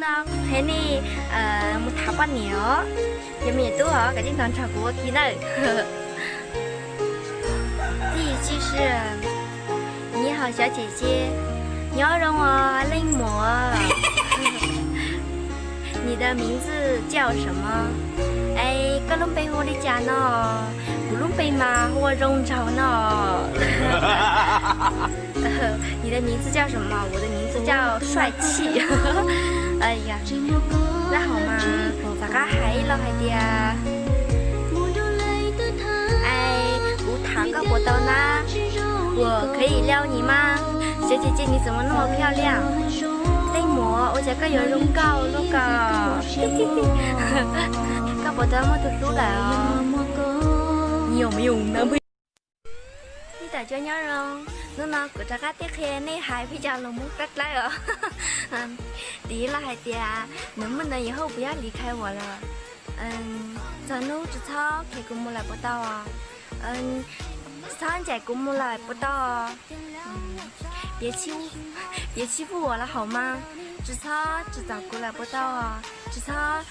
nó thế này một tháng半nhiều giờ mình tôi ở cái trên toàn trò của kỳ này thì chỉ là 你好，小姐姐，你要让我泪魔。你的名字叫什么？哎，个龙背后的家呢？不龙背嘛，我荣朝呢。你的名字叫什么？我的名字叫帅气。哎呀，那好嘛，咋个还了还的呀？哎，我塔个不到呢。 我可以撩你吗，小姐姐？你怎么那么漂亮？泪魔，我这个有容高了个，搞不到我都输了哦。你有没有男朋友？你打叫nhau rồi, nó nói cứ chắc tiếp theo này hai bây giờ là muốn cắt lại rồi. Tí là hai tia, nếu mình nói以后不要离开我了。咱们只操可以跟我们来不到啊。三姐公母来不到，别欺负我了好吗？只差只早过来不到啊，只差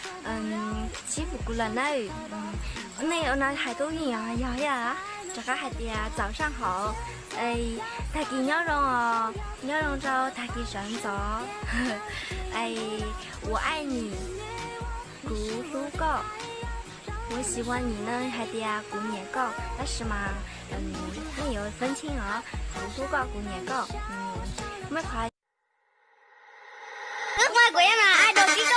欺负过来呢，那那还都赢啊呀，这个孩子呀早上好，哎，他给鸟笼哦，鸟笼着他给上走，哎，我爱你，咕噜狗。 我喜欢你呢，还得呀，姑娘狗，但是嘛，没有分清啊，姑姑狗，姑娘狗，没快。外国人嘛，爱多几多。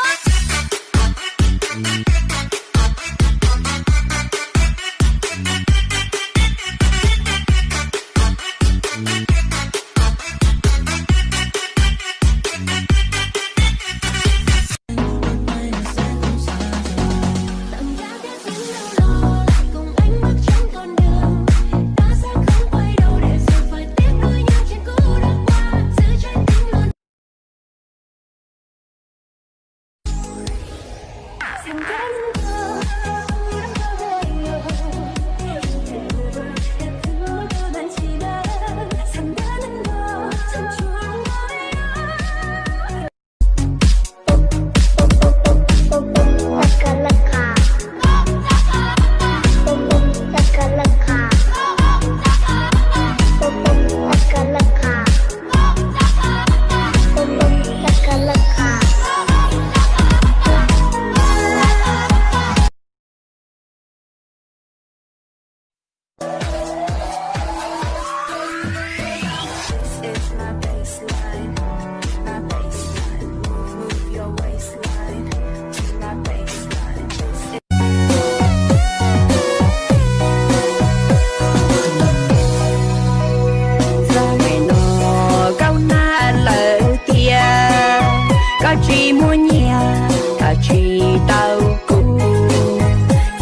chỉ muốn nhà cả chỉ tao cũ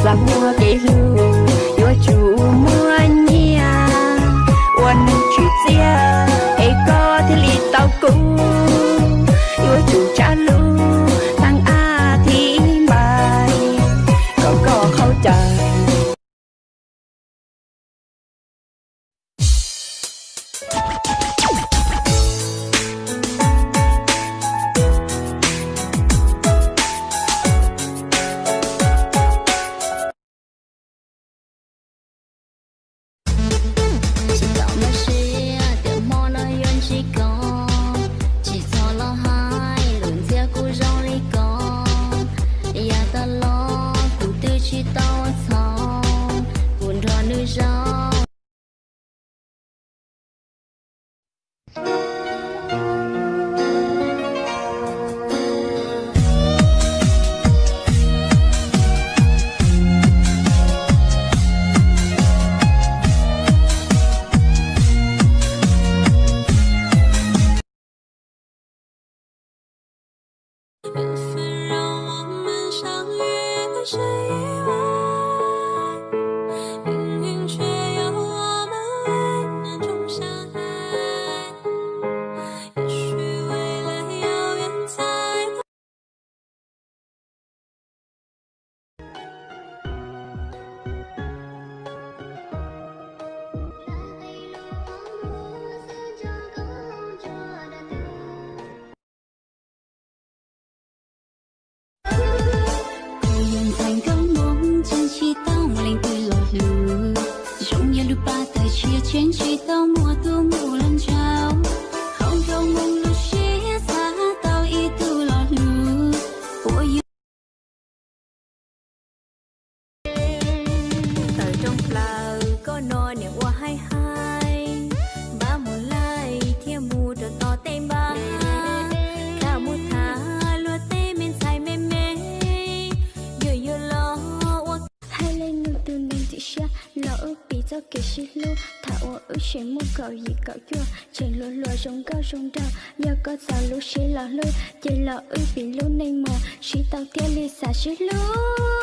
là mua cái lưu yo chủ mua nhà quan chỉ chia ai có thì li tao cũ yo chủ trả lưu thằng a thì bài có khâu trời谁意外，命运却又。chỉ tao mùa tu mù lần chào không trong mong lúc xé xa tao ý tu lọt lù của yêu từ trong phờ có nồi nè qua hai hai ba mùa lai thiên mù rồi to tên ba cả mùa thả lúa tê men xài mê mê giờ lo hai lên nụ từ nên thị xa lỡ bị cho kể xí lu thảo ước sẽ mua cậu gì cậu chua chẳng lúa lúa giống cao giống trào giờ có sao lúa sẽ lỡ lưu chỉ lỡ ước bị lúa nên mò xí tao theo ly xả xí lúa